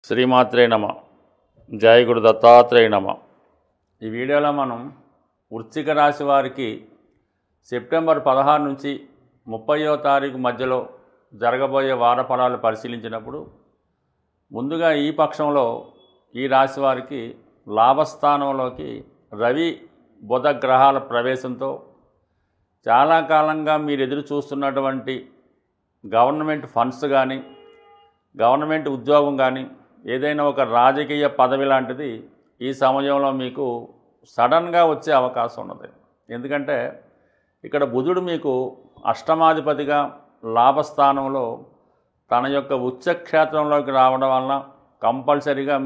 శ్రీమాత్రే నమ. జయ గురు దత్తాత్రేయ నమ. ఈ వీడియోలో మనం వృశ్చిక రాశి వారికి సెప్టెంబర్ 16 నుంచి 30వ తారీఖు మధ్యలో జరగబోయే వార ఫలాలు పరిశీలించినప్పుడు ముందుగా ఈ పక్షంలో ఈ రాశి వారికి లాభస్థానంలోకి రవి బుధ గ్రహాల ప్రవేశంతో చాలా కాలంగా మీరు ఎదురు చూస్తున్నటువంటి గవర్నమెంట్ ఫండ్స్ కానీ గవర్నమెంట్ ఉద్యోగం కానీ ఏదైనా ఒక రాజకీయ పదవి లాంటిది ఈ సమయంలో మీకు సడన్గా వచ్చే అవకాశం ఉన్నది. ఎందుకంటే ఇక్కడ బుధుడు మీకు అష్టమాధిపతిగా లాభస్థానంలో తన యొక్క ఉచ్చక్షేత్రంలోకి రావడం వలన కంపల్సరీగా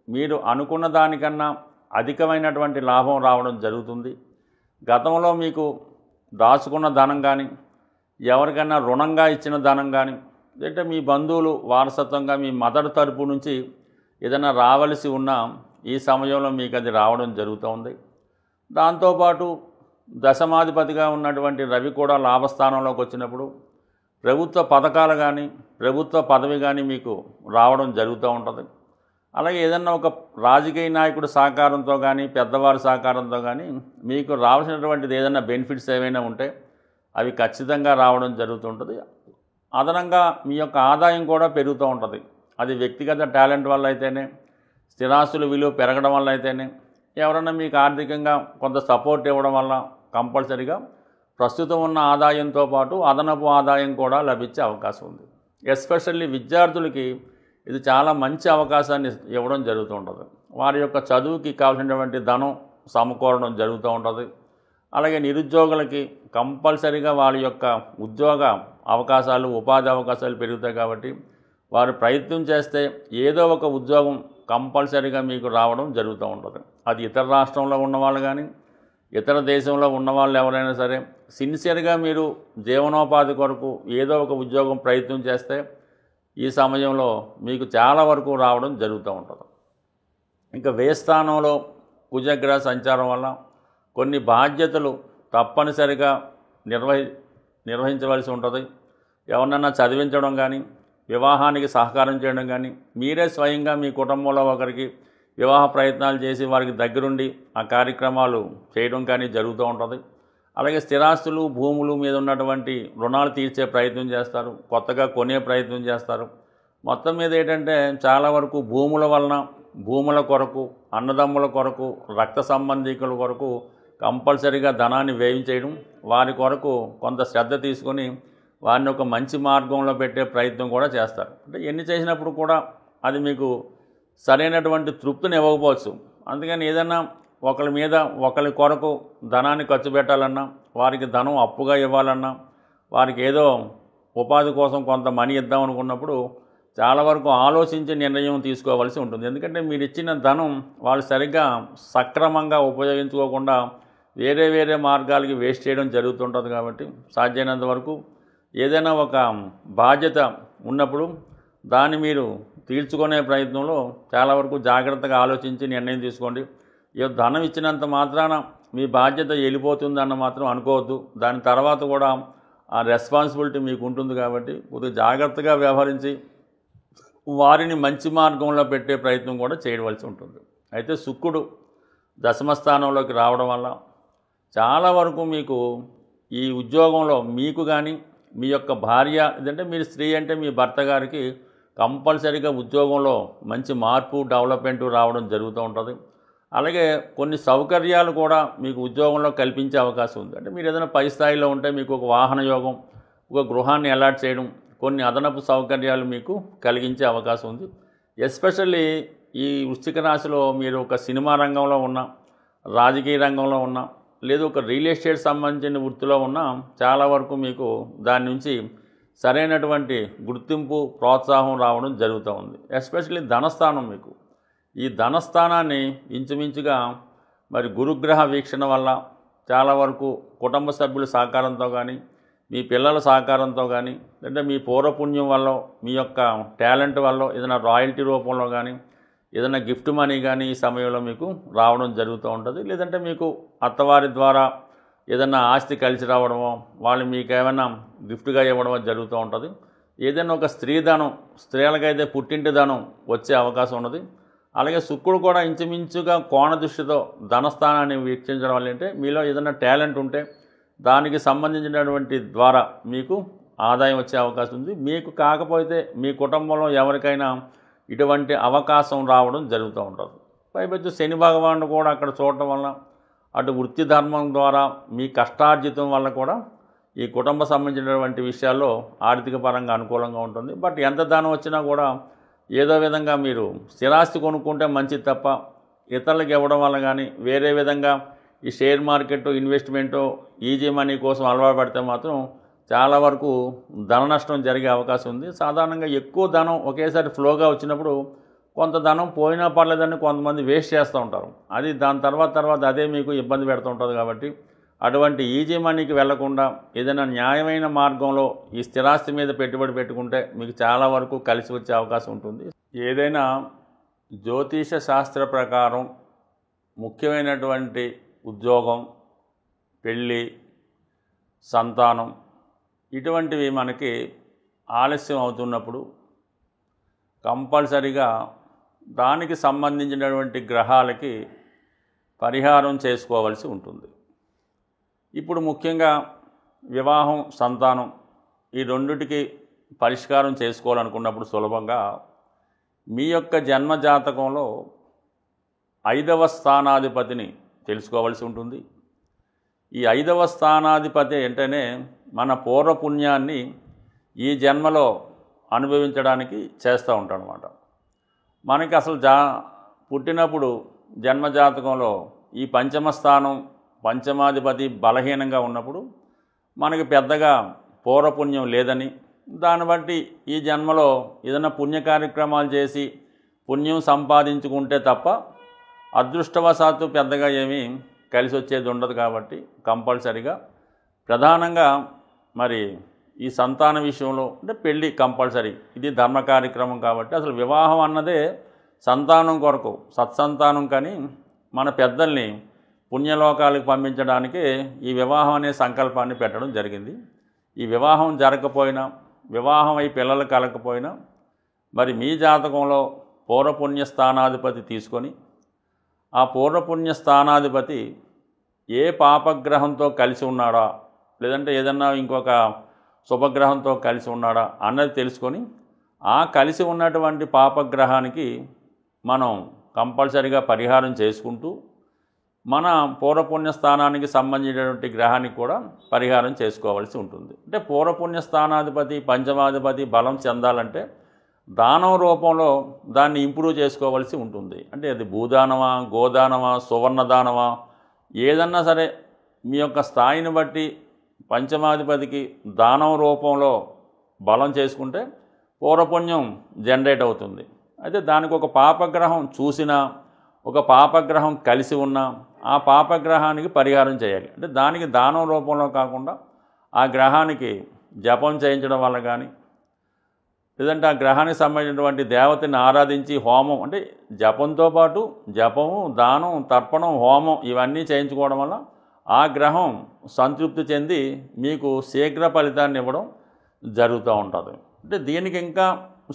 మీరు అనుకున్న దానికన్నా అధికమైనటువంటి లాభం రావడం జరుగుతుంది. గతంలో మీకు దాచుకున్న ధనం కానీ ఎవరికైనా రుణంగా ఇచ్చిన ధనం కానీ అంటే మీ బంధువులు వారసత్వంగా మీ మదర్ తరపు నుంచి ఏదైనా రావలసి ఉన్నా ఈ సమయంలో మీకు అది రావడం జరుగుతుంది. దాంతోపాటు దశమాధిపతిగా ఉన్నటువంటి రవి కూడా లాభస్థానంలోకి వచ్చినప్పుడు ప్రభుత్వ పథకాలు కానీ ప్రభుత్వ పదవి కానీ మీకు రావడం జరుగుతూ ఉంటుంది. అలాగే ఏదన్నా ఒక రాజకీయ నాయకుడి సహకారంతో కానీ పెద్దవారి సహకారంతో కానీ మీకు రావాల్సినటువంటిది ఏదైనా బెనిఫిట్స్ ఏవైనా ఉంటే అవి ఖచ్చితంగా రావడం జరుగుతుంటుంది. అదనంగా మీ యొక్క ఆదాయం కూడా పెరుగుతూ ఉంటుంది. అది వ్యక్తిగత టాలెంట్ వల్ల అయితేనే, స్థిరాస్తుల విలువ పెరగడం వల్ల అయితేనే, ఎవరైనా మీకు ఆర్థికంగా కొంత సపోర్ట్ ఇవ్వడం వల్ల కంపల్సరీగా ప్రస్తుతం ఉన్న ఆదాయంతో పాటు అదనపు ఆదాయం కూడా లభించే అవకాశం ఉంది. ఎస్పెషల్లీ విద్యార్థులకి ఇది చాలా మంచి అవకాశాన్ని ఇవ్వడం జరుగుతూ ఉంటుంది. వారి యొక్క చదువుకి కావాల్సినటువంటి ధనం సమకూరడం జరుగుతూ ఉంటుంది. అలాగే నిరుద్యోగులకి కంపల్సరీగా వాళ్ళ యొక్క ఉద్యోగ అవకాశాలు ఉపాధి అవకాశాలు పెరుగుతాయి. కాబట్టి వారు ప్రయత్నం చేస్తే ఏదో ఒక ఉద్యోగం కంపల్సరీగా మీకు రావడం జరుగుతూ ఉంటుంది. అది ఇతర రాష్ట్రంలో ఉన్నవాళ్ళు కానీ ఇతర దేశంలో ఉన్నవాళ్ళు ఎవరైనా సరే సిన్సియర్గా మీరు జీవనోపాధి కొరకు ఏదో ఒక ఉద్యోగం ప్రయత్నం చేస్తే ఈ సమయంలో మీకు చాలా వరకు రావడం జరుగుతూ ఉంటుంది. ఇంకా వ్యయస్థానంలో కుజగ్రహ సంచారం వల్ల కొన్ని బాధ్యతలు తప్పనిసరిగా నిర్వహించవలసి ఉంటుంది. ఎవరినన్నా చదివించడం కానీ వివాహానికి సహకారం చేయడం కానీ మీరే స్వయంగా మీ కుటుంబంలో ఒకరికి వివాహ ప్రయత్నాలు చేసి వారికి దగ్గరుండి ఆ కార్యక్రమాలు చేయడం కానీ జరుగుతూ ఉంటుంది. అలాగే స్థిరాస్తులు భూములు మీద ఉన్నటువంటి రుణాలు తీర్చే ప్రయత్నం చేస్తారు, కొత్తగా కొనే ప్రయత్నం చేస్తారు. మొత్తం మీద ఏంటంటే చాలా వరకు భూముల వలన భూముల కొరకు అన్నదమ్ముల కొరకు రక్త సంబంధికుల కొరకు కంపల్సరీగా ధనాన్ని వ్యయం చేయడం, వారి కొరకు కొంత శ్రద్ధ తీసుకొని వారిని ఒక మంచి మార్గంలో పెట్టే ప్రయత్నం కూడా చేస్తారు. అంటే ఎన్ని చేసినప్పుడు కూడా అది మీకు సరైనటువంటి తృప్తిని ఇవ్వకపోవచ్చు. అందుకని ఏదైనా ఒకరి కొరకు ధనాన్ని ఖర్చు పెట్టాలన్నా, వారికి ధనం అప్పుగా ఇవ్వాలన్నా, వారికి ఏదో ఉపాధి కోసం కొంత మనీ ఇద్దాం అనుకున్నప్పుడు చాలా వరకు ఆలోచించి నిర్ణయం తీసుకోవాల్సి ఉంటుంది. ఎందుకంటే మీరు ఇచ్చిన ధనం వాళ్ళు సరిగ్గా సక్రమంగా ఉపయోగించుకోకుండా వేరే మార్గాలకి వేస్ట్ చేయడం జరుగుతుంటుంది. కాబట్టి సాధ్యమైనంత వరకు ఏదైనా ఒక బాధ్యత ఉన్నప్పుడు దాన్ని మీరు తీర్చుకునే ప్రయత్నంలో చాలా వరకు జాగ్రత్తగా ఆలోచించి నిర్ణయం తీసుకోండి. ఈ ధనం ఇచ్చినంత మాత్రాన మీ బాధ్యత వెళ్ళిపోతుందన్న మాత్రం అనుకోవద్దు. దాని తర్వాత కూడా ఆ రెస్పాన్సిబిలిటీ మీకు ఉంటుంది. కాబట్టి కొద్దిగా జాగ్రత్తగా వ్యవహరించి వారిని మంచి మార్గంలో పెట్టే ప్రయత్నం కూడా చేయవలసి ఉంటుంది. అయితే శుక్రుడు దశమ స్థానంలోకి రావడం వల్ల చాలా వరకు మీకు ఈ ఉద్యోగంలో మీకు కానీ మీ యొక్క భార్య ఇదంటే మీరు స్త్రీ అంటే మీ భర్త గారికి కంపల్సరీగా ఉద్యోగంలో మంచి మార్పు డెవలప్మెంట్ రావడం జరుగుతూ ఉంటుంది. అలాగే కొన్ని సౌకర్యాలు కూడా మీకు ఉద్యోగంలో కల్పించే అవకాశం ఉంది. అంటే మీరు ఏదైనా పై స్థాయిలో ఉంటే మీకు ఒక వాహన యోగం, ఒక గృహాన్ని అలాట్ చేయడం, కొన్ని అదనపు సౌకర్యాలు మీకు కలిగించే అవకాశం ఉంది. ఎస్పెషల్లీ ఈ వృశ్చిక రాశిలో మీరు ఒక సినిమా రంగంలో ఉన్న, రాజకీయ రంగంలో ఉన్న, లేదు ఒక రియల్ ఎస్టేట్ సంబంధించిన వృత్తిలో ఉన్న చాలా వరకు మీకు దాని నుంచి సరైనటువంటి గుర్తింపు ప్రోత్సాహం రావడం జరుగుతూ ఉంది. ఎస్పెషల్లీ ధనస్థానం మీకు ఈ ధనస్థానాన్ని ఇంచుమించుగా మరి గురుగ్రహ వీక్షణ వల్ల చాలా వరకు కుటుంబ సభ్యుల సహకారంతో కానీ మీ పిల్లల సహకారంతో కానీ అంటే మీ పూర్వపుణ్యం వల్ల మీ యొక్క టాలెంట్ వల్ల ఏదైనా రాయల్టీ రూపంలో కానీ ఏదైనా గిఫ్ట్ మనీ కానీ ఈ సమయంలో మీకు రావడం జరుగుతూ ఉంటుంది. లేదంటే మీకు అత్తవారి ద్వారా ఏదైనా ఆస్తి కలిసి రావడమో వాళ్ళు మీకు ఏమైనా గిఫ్ట్గా ఇవ్వడమో జరుగుతూ ఉంటుంది. ఏదైనా ఒక స్త్రీధనం, స్త్రీలకైతే పుట్టింటి ధనం వచ్చే అవకాశం ఉన్నది. అలాగే శుక్రుడు కూడా ఇంచుమించుగా కోణ దృష్టితో ధనస్థానాన్ని వీక్షించడం వల్ల అంటే మీలో ఏదైనా టాలెంట్ ఉంటే దానికి సంబంధించినటువంటి ద్వారా మీకు ఆదాయం వచ్చే అవకాశం ఉంది. మీకు కాకపోతే మీ కుటుంబంలో ఎవరికైనా ఇటువంటి అవకాశం రావడం జరుగుతూ ఉంటుంది. పైపెచ్చు శని భగవానుడు కూడా అక్కడ చూడటం వల్ల అటు వృత్తి ధర్మం ద్వారా మీ కష్టార్జితం వల్ల కూడా ఈ కుటుంబ సంబంధించినటువంటి విషయాల్లో ఆర్థిక పరంగా అనుకూలంగా ఉంటుంది. బట్ ఎంత ధనం వచ్చినా కూడా ఏదో విధంగా మీరు స్థిరాస్తి కొనుక్కుంటే మంచిది తప్ప ఇతరులకు ఇవ్వడం వల్ల కానీ వేరే విధంగా ఈ share market investment easy money కోసం అలవాటు పడితే మాత్రం చాలా వరకు ధన నష్టం జరిగే అవకాశం ఉంది. సాధారణంగా ఎక్కువ ధనం ఒకేసారి ఫ్లోగా వచ్చినప్పుడు కొంత ధనం పోయినా పర్లేదని కొంతమంది వేస్ట్ చేస్తూ ఉంటారు. అది దాని తర్వాత అదే మీకు ఇబ్బంది పెడుతూ ఉంటుంది. కాబట్టి అటువంటి ఈజీ మనీకి వెళ్లకుండా ఏదైనా న్యాయమైన మార్గంలో ఈ స్థిరాస్తి మీద పెట్టుబడి పెట్టుకుంటే మీకు చాలా వరకు కలిసి వచ్చే అవకాశం ఉంటుంది. ఏదైనా జ్యోతిష శాస్త్ర ప్రకారం ముఖ్యమైనటువంటి ఉద్యోగం, పెళ్ళి, సంతానం ఇటువంటివి మనకి ఆలస్యం అవుతున్నప్పుడు కంపల్సరిగా దానికి సంబంధించినటువంటి గ్రహాలకి పరిహారం చేసుకోవాల్సి ఉంటుంది. ఇప్పుడు ముఖ్యంగా వివాహం, సంతానం ఈ రెండిటికి పరిష్కారం చేసుకోవాలనుకున్నప్పుడు సులభంగా మీ యొక్క జన్మ జాతకంలో 5వ స్థానాధిపతిని తెలుసుకోవాల్సి ఉంటుంది. ఈ 5వ స్థానాధిపతి అంటేనే మన పూర్వపుణ్యాన్ని ఈ జన్మలో అనుభవించడానికి చేస్తూ ఉంటాడు అన్నమాట. మనకి అసలు పుట్టినప్పుడు జన్మజాతకంలో ఈ పంచమ స్థానం, పంచమాధిపతి బలహీనంగా ఉన్నప్పుడు మనకి పెద్దగా పూర్వపుణ్యం లేదని, దాన్ని బట్టి ఈ జన్మలో ఏదైనా పుణ్య కార్యక్రమాలు చేసి పుణ్యం సంపాదించుకుంటే తప్ప అదృష్టవశాత్తు పెద్దగా ఏమీ కలిసి వచ్చేది ఉండదు. కాబట్టి కంపల్సరిగా ప్రధానంగా మరి ఈ సంతాన విషయంలో అంటే పెళ్ళి కంపల్సరీ, ఇది ధర్మ కార్యక్రమం. కాబట్టి అసలు వివాహం అన్నదే సంతానం కొరకు, సత్సంతానం. కానీ మన పెద్దల్ని పుణ్యలోకాలకు పంపించడానికి ఈ వివాహం అనే సంకల్పాన్ని పెట్టడం జరిగింది. ఈ వివాహం జరగకపోయినా, వివాహం అయి పిల్లలు కలగకపోయినా మరి మీ జాతకంలో పూర్వపుణ్య స్థానాధిపతి తీసుకొని ఆ పూర్వపుణ్య స్థానాధిపతి ఏ పాపగ్రహంతో కలిసి ఉన్నాడా, లేదంటే ఏదన్నా ఇంకొక శుభగ్రహంతో కలిసి ఉన్నాడా అన్నది తెలుసుకొని ఆ కలిసి ఉన్నటువంటి పాపగ్రహానికి మనం కంపల్సరిగా పరిహారం చేసుకుంటూ మన పూర్వపుణ్య స్థానానికి సంబంధించినటువంటి గ్రహానికి కూడా పరిహారం చేసుకోవాల్సి ఉంటుంది. అంటే పూర్వపుణ్య స్థానాధిపతి, పంచమాధిపతి బలం చెందాలంటే దానం రూపంలో దాన్ని ఇంప్రూవ్ చేసుకోవాల్సి ఉంటుంది. అంటే అది భూదానమా, గోదానమా, సువర్ణదానమా ఏదన్నా సరే మీ యొక్క స్థాయిని బట్టి పంచమాధిపతికి దానం రూపంలో బలం చేసుకుంటే పూర్వపుణ్యం జనరేట్ అవుతుంది. అయితే దానికి ఒక పాపగ్రహం చూసినా, ఒక పాపగ్రహం కలిసి ఉన్నా ఆ పాపగ్రహానికి పరిహారం చేయాలి. అంటే దానికి దానం రూపంలో కాకుండా ఆ గ్రహానికి జపం చేయించడం వల్ల కానీ, లేదంటే ఆ గ్రహానికి సంబంధించినటువంటి దేవతని ఆరాధించి హోమం, అంటే జపంతో పాటు జపము, దానం, తర్పణం, హోమం ఇవన్నీ చేయించుకోవడం వల్ల ఆ గ్రహం సంతృప్తి చెంది మీకు శీఘ్ర ఫలితాన్ని ఇవ్వడం జరుగుతూ ఉంటుంది. అంటే దీనికి ఇంకా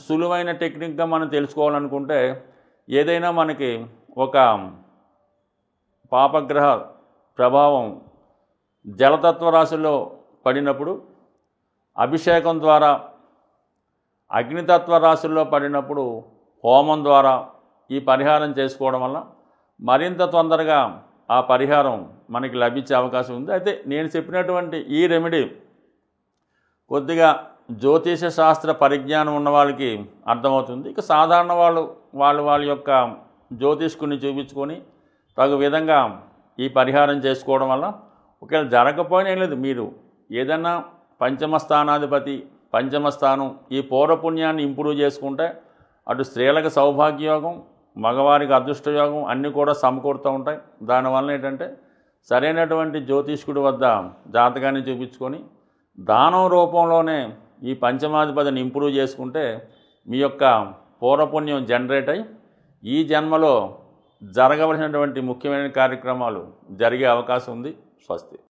సులువైన టెక్నిక్గా మనం తెలుసుకోవాలనుకుంటే ఏదైనా మనకి ఒక పాపగ్రహ ప్రభావం జలతత్వ రాశిలో పడినప్పుడు అభిషేకం ద్వారా, అగ్నితత్వ రాశుల్లో పడినప్పుడు హోమం ద్వారా ఈ పరిహారం చేసుకోవడం వల్ల మరింత తొందరగా ఆ పరిహారం మనకి లభించే అవకాశం ఉంది. అయితే నేను చెప్పినటువంటి ఈ రెమెడీ కొద్దిగా జ్యోతిష శాస్త్ర పరిజ్ఞానం ఉన్న వాళ్ళకి అర్థమవుతుంది. ఇక సాధారణ వాళ్ళ యొక్క జ్యోతిష్కుని చూపించుకొని తగు విధంగా ఈ పరిహారం చేసుకోవడం వల్ల ఒకవేళ జరగకపోయినా ఏం లేదు, మీరు ఏదన్నా పంచమ స్థానాధిపతి, పంచమ స్థానం ఈ పూర్వపుణ్యాన్ని ఇంప్రూవ్ చేసుకుంటే అటు స్త్రీలకు సౌభాగ్యయోగం, మగవారికి అదృష్టయోగం అన్నీ కూడా సమకూరుతూ ఉంటాయి. దానివల్ల ఏంటంటే సరైనటువంటి జ్యోతిష్కుడి వద్ద జాతకాన్ని చూపించుకొని దానం రూపంలోనే ఈ పంచమాధిపతిని ఇంప్రూవ్ చేసుకుంటే మీ యొక్క పూర్వపుణ్యం జనరేట్ అయ్యి ఈ జన్మలో జరగవలసినటువంటి ముఖ్యమైన కార్యక్రమాలు జరిగే అవకాశం ఉంది. స్వస్తి.